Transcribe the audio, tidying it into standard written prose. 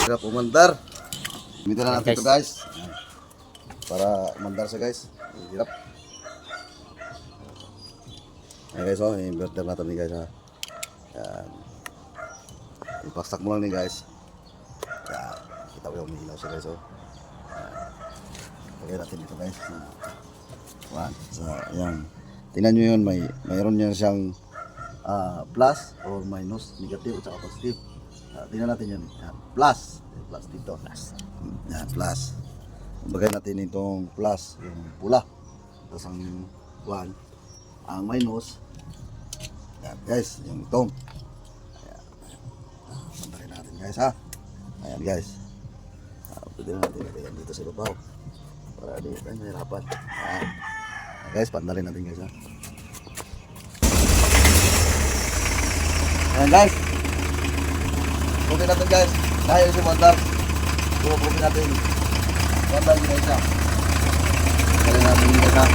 Hirap umandar. Dito na natin ito guys. Para umandar siya guys. Hirap. Ayan guys, oh, inverter natin ni guys ha. Yan. Ipaksak mo lang ni guys. Yan. Kita ko yung umihilaw siya guys, oh. Lagay natin dito guys. One. So, ayan. Tingnan nyo yun, mayroon niya siyang plus or minus, negative at saka positive. Tingnan natin yun. Yan. Plus. Plus dito. Yan, plus. Bagay natin itong plus, yung pula. Tapos ang one, ang minus. Yan guys, yung itong. Ayan. Pantarin natin guys ha. Ayan guys. Pwede natin ilagay dito sa ibabaw. Para di tayo mahirapan. Ayan. Guys, pantarin natin guys ha. Ayan guys. Pupin natin guys. Dahil si Mondar. Pupin natin. Mondar guys ha. Pantarin natin guys ha.